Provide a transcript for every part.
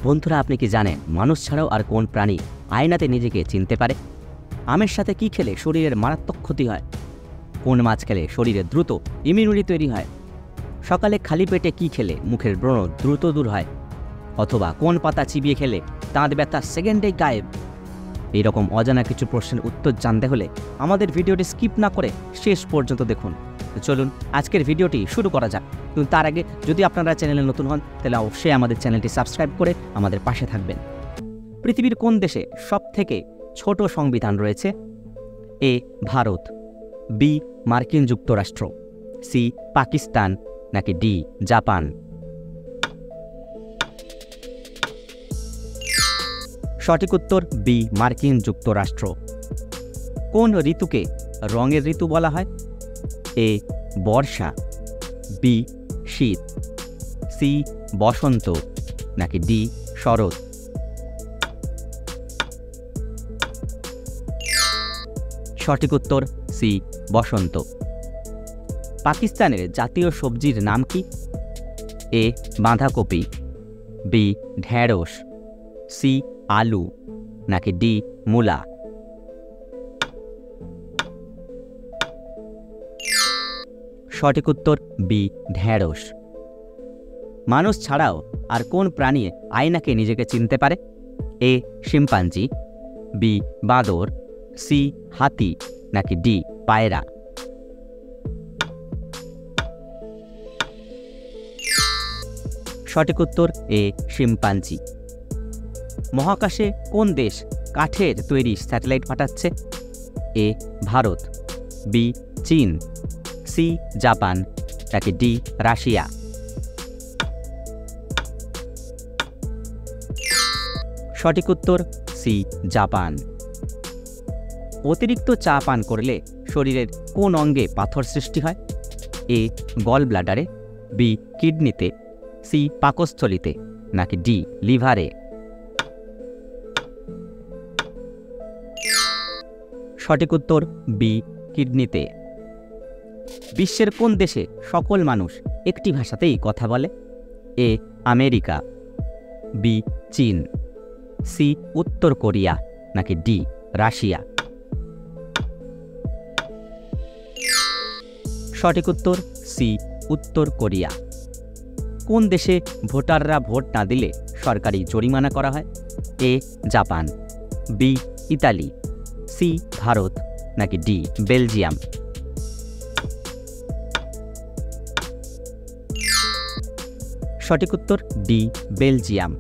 বন্ধুরা, আপনি কি জানেন মানুষ ছাড়াও আর কোন প্রাণী আয়নাতে নিজেকে চিনতে পারে? আমের সাথে কি খেলে শরীরের মারাত্মক ক্ষতি হয়? কোন মাছ খেলে শরীরে দ্রুত ইমিউনিটি তৈরি হয়? সকালে খালি পেটে কি খেলে মুখের ব্রণ দ্রুত দূর হয়? অথবা কোন পাতা চিবিয়ে খেলে দাঁত ব্যথা সেকেন্ডেই গায়েব? এইরকম অজানা কিছু প্রশ্নের উত্তর জানতে হলে আমাদের ভিডিওটি স্কিপ না করে শেষ পর্যন্ত দেখুন। তো চলুন আজকের ভিডিওটি শুরু করা যাক। কিন্তু তার আগে যদি আপনারা চ্যানেলে নতুন হন তাহলে অবশ্যই আমাদের চ্যানেলটি সাবস্ক্রাইব করে আমাদের পাশে থাকবেন। পৃথিবীর কোন দেশে সবথেকে ছোট সংবিধান রয়েছে? এ ভারত, বি মার্কিন যুক্তরাষ্ট্র, সি পাকিস্তান, নাকি ডি জাপান? সঠিক উত্তর বি মার্কিন যুক্তরাষ্ট্র। কোন ঋতুকে রঙের ঋতু বলা হয়? এ বর্ষা, বি শীত, সি বসন্ত, নাকি ডি শরৎ? সঠিক উত্তর সি বসন্ত। পাকিস্তানের জাতীয় সবজির নাম কি? এ বাঁধাকপি, বি ঢেঁড়স, সি আলু, নাকি ডি মূলা? সঠিক উত্তর বি ঢেঁড়স। মানুষ ছাড়াও আর কোন প্রাণী আয়নাকে নিজেকে চিনতে পারে? এ শিম্পাঞ্জি, বি বাঁদর, সি হাতি, নাকি ডি পায়রা? সঠিক উত্তর এ শিম্পাঞ্জি। মহাকাশে কোন দেশ কাঠের তৈরি স্যাটেলাইট পাঠাচ্ছে? এ ভারত, বি চীন, সি জাপান, নাকি ডি রাশিয়া? সঠিক উত্তর সি জাপান। অতিরিক্ত চা পান করলে শরীরের কোন অঙ্গে পাথর সৃষ্টি হয়? এ গল ব্লাডারে, বি কিডনিতে, সি পাকস্থলিতে, নাকি ডি লিভারে? সঠিক উত্তর বি কিডনিতে। বিশ্বের কোন দেশে সকল মানুষ একটি ভাষাতেই কথা বলে? এ আমেরিকা, বি চীন, সি উত্তর কোরিয়া, নাকি ডি রাশিয়া? সঠিক উত্তর সি উত্তর কোরিয়া। কোন দেশে ভোটাররা ভোট না দিলে সরকারি জরিমানা করা হয়? A Japan, B Italy, C Bharat, নাকি ডি বেলজিয়াম? সঠিক উত্তর ডি বেলজিয়াম।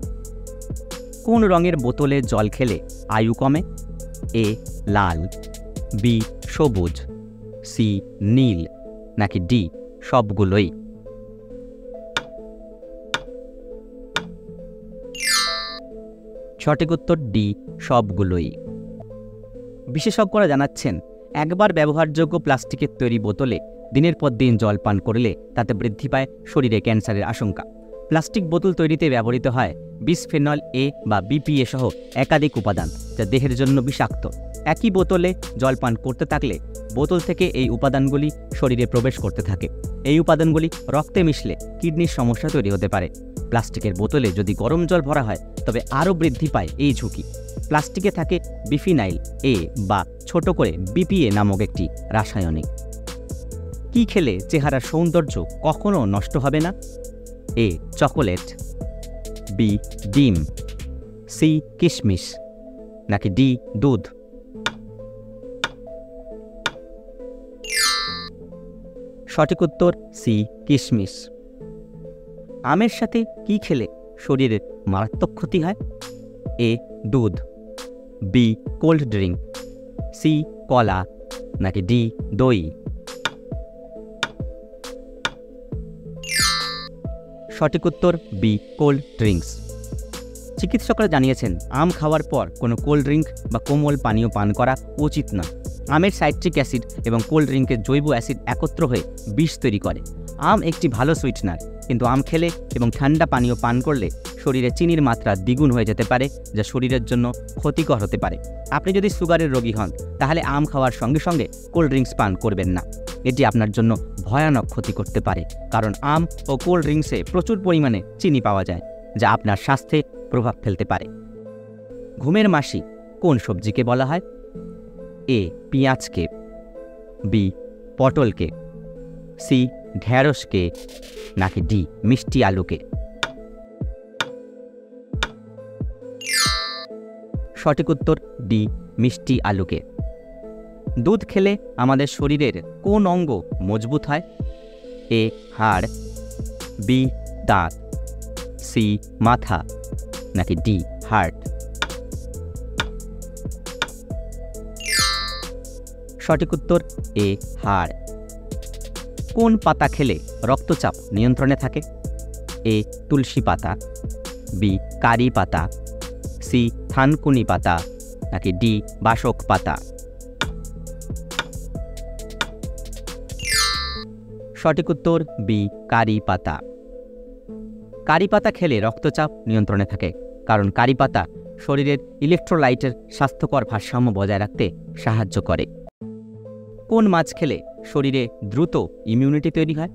কোন রঙের বোতলে জল খেলে আয়ু কমে? এ লাল, বি সবুজ, সি নীল, নাকি ডি সবগুলোই? সঠিক উত্তর ডি সবগুলোই। বিশেষজ্ঞরা জানাচ্ছেন একবার ব্যবহারযোগ্য প্লাস্টিকের তৈরি বোতলে দিনের পর দিন জল পান করলে তাতে বৃদ্ধি পায় শরীরে ক্যান্সারের আশঙ্কা। প্লাস্টিক বোতল তৈরিতে ব্যবহৃত হয় বিসফেনল এ বা বিপিএ সহ একাধিক উপাদান যা দেহের জন্য বিষাক্ত। একই বোতলে জল পান করতে থাকলে বোতল থেকে এই উপাদানগুলি শরীরে প্রবেশ করতে থাকে। এই উপাদানগুলি রক্তে মিশলে কিডনির সমস্যা তৈরি হতে পারে। প্লাস্টিকের বোতলে যদি গরম জল ভরা হয় তবে আরও বৃদ্ধি পায় এই ঝুঁকি। প্লাস্টিকে থাকে বিফিনাইল এ বা ছোট করে বিপিএ নামক একটি রাসায়নিক। কি খেলে চেহারার সৌন্দর্য কখনো নষ্ট হবে না? এ চকোলেট, বি ডিম, সি কিশমিশ, নাকি ডি দুধ? সঠিক উত্তর সি কিশমিশ। আমের সাথে কি খেলে শরীরের মারাত্মক ক্ষতি হয়? এ দুধ, বি কোল্ড ড্রিঙ্ক, সি কলা, নাকি ডি দই? সঠিক উত্তর বি কোল্ড ড্রিঙ্কস। চিকিৎসকরা জানিয়েছেন আম খাওয়ার পর কোনো কোল্ড ড্রিঙ্ক বা কোমল পানীয় পান করা উচিত নয়। আমের সাইট্রিক অ্যাসিড এবং কোল্ড ড্রিঙ্কের জৈব অ্যাসিড একত্র হয়ে বিষ তৈরি করে। আম একটি ভালো সুইটনার, কিন্তু আম খেলে এবং ঠান্ডা পানীয় পান করলে শরীরে চিনির মাত্রা দ্বিগুণ হয়ে যেতে পারে, যা শরীরের জন্য ক্ষতিকর হতে পারে। আপনি যদি সুগারের রোগী হন তাহলে আম খাওয়ার সঙ্গে সঙ্গে কোল্ড ড্রিঙ্কস পান করবেন না। এটি আপনার জন্য ভয়ানক ক্ষতি করতে পারে, কারণ আম ও কোল্ড ড্রিঙ্কসে প্রচুর পরিমাণে চিনি পাওয়া যায়। যা আপনার স্বাস্থ্যে প্রভাব ফেলতে পারে। ঘুমের মাসি কোন সবজিকে বলা হয়? এ পেঁয়াজকে, বি পটলকে, সি ঢেঁড়সকে, নাকি ডি মিষ্টি আলুকে? সঠিক উত্তর ডি মিষ্টি আলুকে। দুধ খেলে আমাদের শরীরের কোন অঙ্গ মজবুত হয়? এ হাড়, বি দাঁত, সি মাথা, নাকি ডি হার্ট? সঠিক উত্তর এ হাড়। কোন পাতা খেলে রক্তচাপ নিয়ন্ত্রণে থাকে? এ তুলসী পাতা, বি কারি পাতা, সি থানকুনি পাতা, নাকি ডি বাসক পাতা? সঠিক উত্তর বি কারি পাতা। কারি পাতা খেলে রক্তচাপ নিয়ন্ত্রণে থাকে, কারণ কারি পাতা শরীরের ইলেকট্রোলাইটের স্বাস্থ্যকর ভারসাম্য বজায় রাখতে সাহায্য করে। কোন মাছ খেলে শরীরে দ্রুত ইমিউনিটি তৈরি হয়?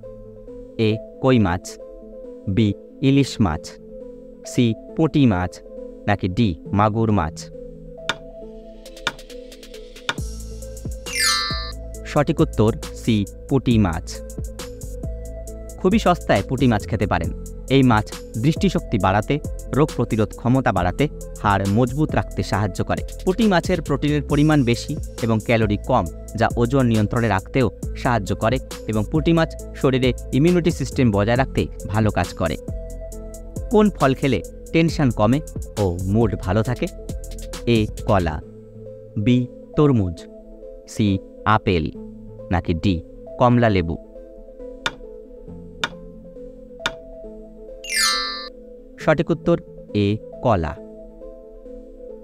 এ কই মাছ, বি ইলিশ মাছ, সি পুঁটি মাছ, নাকি ডি মাগুর মাছ? সঠিক উত্তর সি পুঁটি মাছ। খুবই সস্তায় পুঁটি মাছ খেতে পারেন। এই মাছ দৃষ্টিশক্তি বাড়াতে, রোগ প্রতিরোধ ক্ষমতা বাড়াতে, হাড় মজবুত রাখতে সাহায্য করে। পুঁটি মাছের প্রোটিনের পরিমাণ বেশি এবং ক্যালোরি কম, যা ওজন নিয়ন্ত্রণে রাখতেও সাহায্য করে এবং পুঁটি মাছ শরীরে ইমিউনিটি সিস্টেম বজায় রাখতে ভালো কাজ করে। কোন ফল খেলে টেনশন কমে ও মুড ভালো থাকে? এ কলা, বি তরমুজ, সি আপেল, নাকি ডি কমলা লেবু? সঠিক উত্তর এ কলা।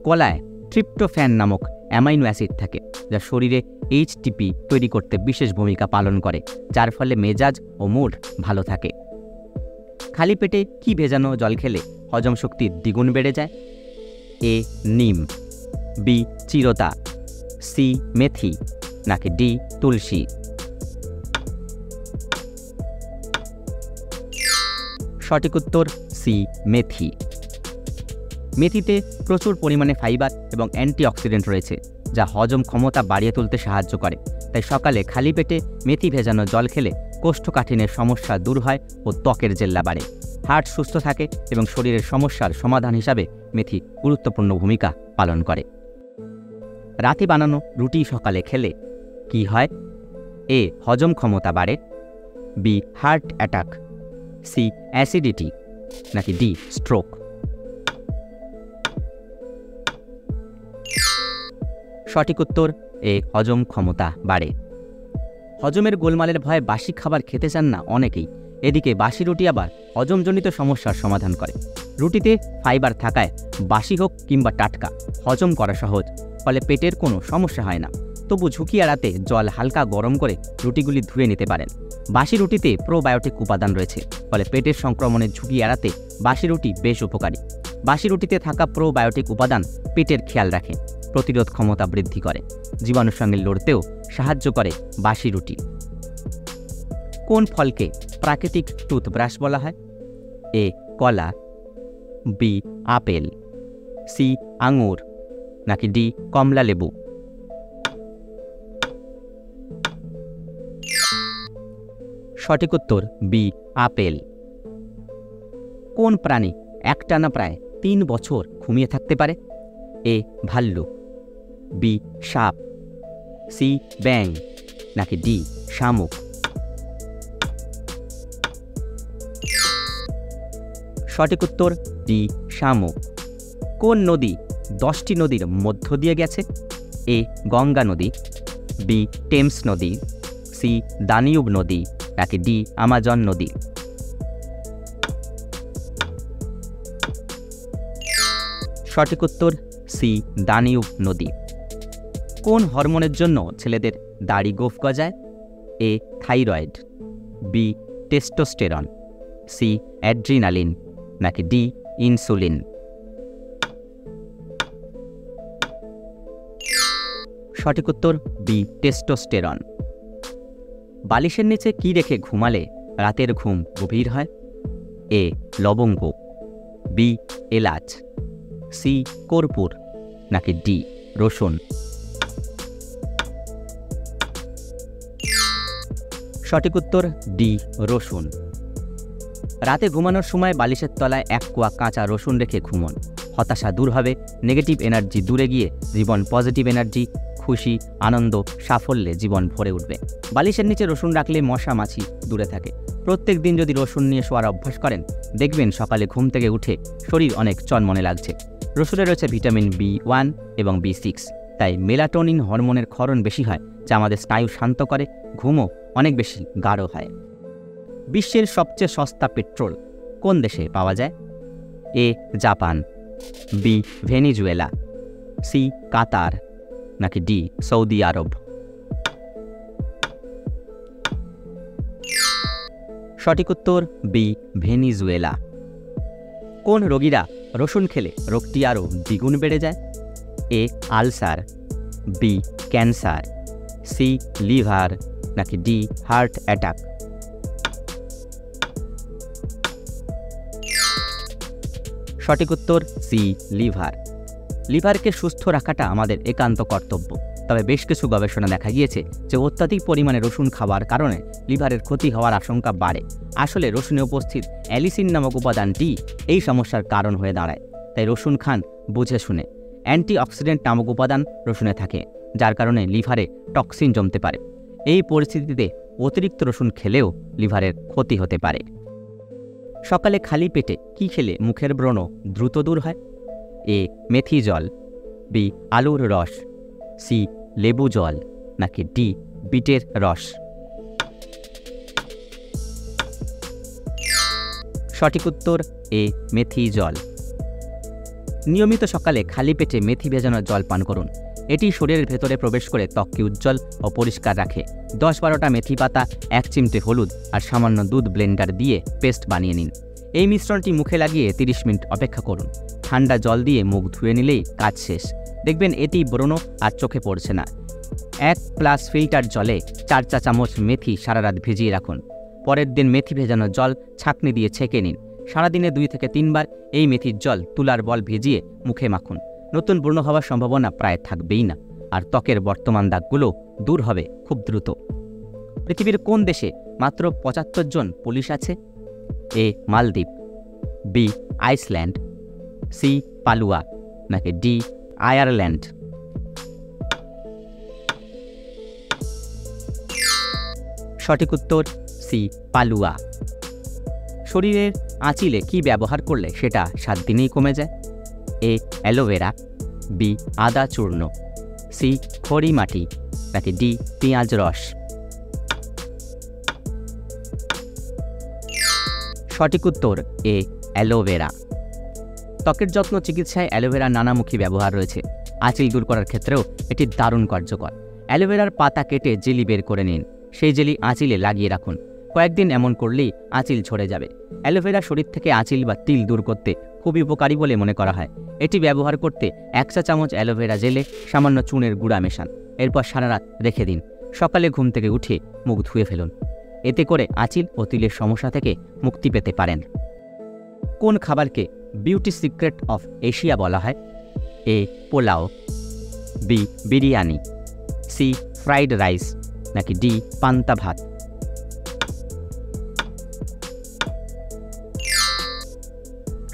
কলায় ট্রিপ্টোফ্যান নামক অ্যামাইনো অ্যাসিড থাকে, যা শরীরে এইচটিপি তৈরি করতে বিশেষ ভূমিকা পালন করে, যার ফলে মেজাজ ও মুড ভালো থাকে। খালি পেটে কি ভেজানো জল খেলে হজম শক্তি দ্বিগুণ বেড়ে যায়? এ নিম, বি চিরতা, সি মেথি, নাকি ডি তুলসী? সঠিক উত্তর সি মেথি। মেথিতে প্রচুর পরিমাণে ফাইবার এবং অ্যান্টিঅক্সিডেন্ট রয়েছে, যা হজম ক্ষমতা বাড়িয়ে তুলতে সাহায্য করে। তাই সকালে খালি পেটে মেথি ভেজানো জল খেলে কোষ্ঠকাঠিন্যের সমস্যা দূর হয় ও ত্বকের জেল্লা বাড়ে। হার্ট সুস্থ থাকে এবং শরীরের সমস্যার সমাধান হিসাবে মেথি গুরুত্বপূর্ণ ভূমিকা পালন করে। রাতে বানানো রুটি সকালে খেলে কি হয়? এ হজম ক্ষমতা বাড়ে, B heart attack, C acidity, নাকি ডি স্ট্রোক? সঠিক উত্তর এ হজম ক্ষমতা বাড়ে। হজমের গোলমালের ভয়ে বাসি খাবার খেতে চান না অনেকেই। এদিকে বাসি রুটি আবার হজমজনিত সমস্যার সমাধান করে। রুটিতে ফাইবার থাকায় বাসি হোক কিংবা টাটকা, হজম করা সহজ, ফলে পেটের কোনো সমস্যা হয় না। তবু ঝুঁকি এড়াতে জল হালকা গরম করে রুটিগুলি ধুয়ে নিতে পারেন। বাসি রুটিতে প্রোবায়োটিক উপাদান রয়েছে, ফলে পেটের সংক্রমণের ঝুঁকি এড়াতে বাসি রুটি বেশ উপকারী। বাসি রুটিতে থাকা প্রোবায়োটিক উপাদান পেটের খেয়াল রাখে, প্রতিরোধ ক্ষমতা বৃদ্ধি করে, জীবাণুর সঙ্গে লড়তেও সাহায্য করে বাসি রুটি। কোন ফলকে প্রাকৃতিক টুথব্রাশ বলা হয়? এ কলা, বি আপেল, সি আঙুর, নাকি ডি কমলা লেবু? সঠিক উত্তর বি আপেল। কোন প্রাণী একটানা প্রায় 3 বছর ঘুমিয়ে থাকতে পারে? এ ভাল্লুক, বি সাপ, সি ব্যাঙ, নাকি ডি শামুক? সঠিক উত্তর ডি শামুক। কোন নদী 10টি নদীর মধ্য দিয়ে গেছে? এ গঙ্গা নদী, বি টেমস নদী, সি দানিউব নদী, নাকি ডি আমাজন নদী? সঠিক উত্তর সি দানিউব নদী। কোন হরমোনের জন্য ছেলেদের দাড়ি গোঁফ গজায়? A thyroid, B testosterone, C adrenaline, নাকি ডি ইনসুলিন? সঠিক উত্তর বি টেস্টোস্টেরন। বালিশের নিচে কি রেখে ঘুমালে রাতের ঘুম গভীর হয়? এ লবঙ্গ, বি এলাচ, সি কর্পূর, নাকি ডি রসুন? সঠিক উত্তর ডি রসুন। রাতে ঘুমানোর সময় বালিশের তলায় 1 কোয়া কাঁচা রসুন রেখে ঘুমন। হতাশা দূর হবে, নেগেটিভ এনার্জি দূরে গিয়ে জীবন পজিটিভ এনার্জি, খুশি, আনন্দ, সাফল্যে জীবন ভরে উঠবে। বালিশের নিচে রসুন রাখলে মশা মাছি দূরে থাকে। প্রত্যেক দিন যদি রসুন নিয়ে শোয়ার অভ্যাস করেন, দেখবেন সকালে ঘুম থেকে উঠে শরীর অনেক চনমনে লাগছে। রসুনে রয়েছে ভিটামিন B1 এবং B6, তাই মেলাটোনিন হরমোনের ক্ষরণ বেশি হয়, যা আমাদের স্নায়ু শান্ত করে, ঘুমও অনেক বেশি গাঢ় হয়। বিশ্বের সবচেয়ে সস্তা পেট্রোল কোন দেশে পাওয়া যায়? A Japan, B Venezuela, C Qatar, নাকি ডি সৌদি আরব? সঠিক উত্তর বি ভেনিজুয়েলা। কোন রোগীরা রসুন খেলে রোগটি আরও দ্বিগুণ বেড়ে যায়? A ulcer, B cancer, C liver, নাকি ডি হার্ট অ্যাটাক? সঠিক উত্তর সি লিভার। লিভারকে সুস্থ রাখাটা আমাদের একান্ত কর্তব্য। তবে বেশ কিছু গবেষণা দেখা গিয়েছে যে অত্যাধিক পরিমাণে রসুন খাওয়ার কারণে লিভারের ক্ষতি হওয়ার আশঙ্কা বাড়ে। আসলে রসুনে উপস্থিত অ্যালিসিন নামক উপাদানটি এই সমস্যার কারণ হয়ে দাঁড়ায়। তাই রসুন খান বুঝে শুনে। অ্যান্টিঅক্সিডেন্ট নামক উপাদান রসুনে থাকে, যার কারণে লিভারে টক্সিন জমতে পারে। এই পরিস্থিতিতে অতিরিক্ত রসুন খেলেও লিভারের ক্ষতি হতে পারে। সকালে খালি পেটে কি খেলে মুখের ব্রণ দ্রুত দূর হয়? এ মেথি জল, বি আলুর রস, সি লেবু জল, নাকি ডি বিটের রস? সঠিক উত্তর এ মেথি জল। নিয়মিত সকালে খালি পেটে মেথি ভেজানো জল পান করুন। এটি শরীরের ভেতরে প্রবেশ করে ত্বককে উজ্জ্বল ও পরিষ্কার রাখে। 10-12টা মেথি পাতা, 1 চিমটে হলুদ আর সামান্য দুধ ব্লেন্ডার দিয়ে পেস্ট বানিয়ে নিন। এই মিশ্রণটি মুখে লাগিয়ে 30 মিনিট অপেক্ষা করুন। ঠান্ডা জল দিয়ে মুখ ধুয়ে নিলেই কাজ শেষ। দেখবেন এটি ব্রণ আর চোখে পড়ছে না। 1 প্লাস ফিল্টার জলে 4 চা চামচ মেথি সারা রাত ভিজিয়ে রাখুন। পরের দিন মেথি ভেজানো জল ছাঁকনি দিয়ে ছেঁকে নিন। সারাদিনে 2 থেকে 3 বার এই মেথির জল তুলার বল ভিজিয়ে মুখে মাখুন। নতুন ব্রণ হওয়ার সম্ভাবনা প্রায় থাকবেই না, আর ত্বকের বর্তমান দাগগুলো দূর হবে খুব দ্রুত। পৃথিবীর কোন দেশে মাত্র 75 জন পুলিশ আছে? এ মালদ্বীপ, বি আইসল্যান্ড, সি পালুয়া, নাকি ডি আয়ারল্যান্ড? সঠিক উত্তর সি পালুয়া। শরীরের আঁচিলে কি ব্যবহার করলে সেটা 7 দিনেই কমে যায়? এ অ্যালোভেরা, বি আদা চূর্ণ, সি খড়ি মাটি, নাকি ডি পেঁয়াজ রস? সঠিক উত্তর এ অ্যালোভেরা। ত্বকের যত্ন চিকিৎসায় অ্যালোভেরার নানামুখী ব্যবহার রয়েছে। আঁচিল দূর করার ক্ষেত্রেও এটি দারুণ কার্যকর। অ্যালোভেরার পাতা কেটে জেলি বের করে নিন। সেই জেলি আঁচিলে লাগিয়ে রাখুন। কয়েকদিন এমন করলেই আঁচিল ঝরে যাবে। অ্যালোভেরা শরীর থেকে আঁচিল বা তিল দূর করতে খুবই উপকারী বলে মনে করা হয়। এটি ব্যবহার করতে 1 চা চামচ অ্যালোভেরা জেলে সামান্য চুনের গুঁড়া মেশান। এরপর সারা রাত রেখে দিন। সকালে ঘুম থেকে উঠে মুখ ধুয়ে ফেলুন। এতে করে আঁচিল ও তিলের সমস্যা থেকে মুক্তি পেতে পারেন। কোন খাবারকে বিউটি সিক্রেট অফ এশিয়া বলা হয়? A pulao, B biryani, C fried rice, নাকি ডি পান্তা ভাত?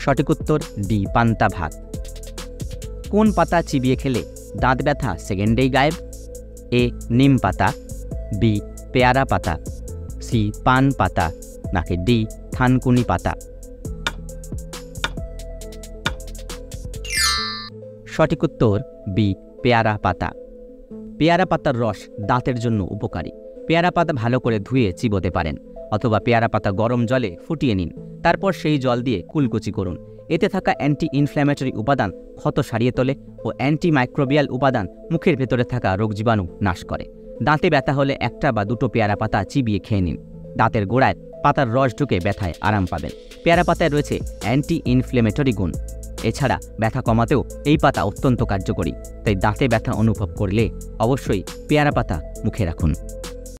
সঠিক উত্তর ডি পান্তা ভাত। কোন পাতা চিবিয়ে খেলে দাঁত ব্যথা সেকেন্ডেই গায়েব? এ নিম পাতা, বি পেয়ারা পাতা, সি পান পাতা, নাকি ডি থানকুনি পাতা? সঠিক উত্তর বি পেয়ারা পাতা। পেয়ারা পাতার রস দাঁতের জন্য উপকারী। পেয়ারা পাতা ভালো করে ধুয়ে চিবোতে পারেন, অথবা পেয়ারা পাতা গরম জলে ফুটিয়ে নিন। তারপর সেই জল দিয়ে কুলকুচি করুন। এতে থাকা অ্যান্টি ইনফ্ল্যামেটরি উপাদান ক্ষত সারিয়ে তোলে ও অ্যান্টিমাইক্রোবিয়াল উপাদান মুখের ভেতরে থাকা রোগজীবাণু নাশ করে। দাঁতে ব্যথা হলে 1টা বা 2টো পেয়ারা পাতা চিবিয়ে খেয়ে নিন। দাঁতের গোড়ায় পাতার রস ঢুকে ব্যথায় আরাম পাবেন। পেয়ারা পাতায় রয়েছে অ্যান্টি ইনফ্ল্যামেটরি গুণ। এছাড়া ব্যথা কমাতেও এই পাতা অত্যন্ত কার্যকরী। তাই দাঁতে ব্যথা অনুভব করলে অবশ্যই পেয়ারা পাতা মুখে রাখুন।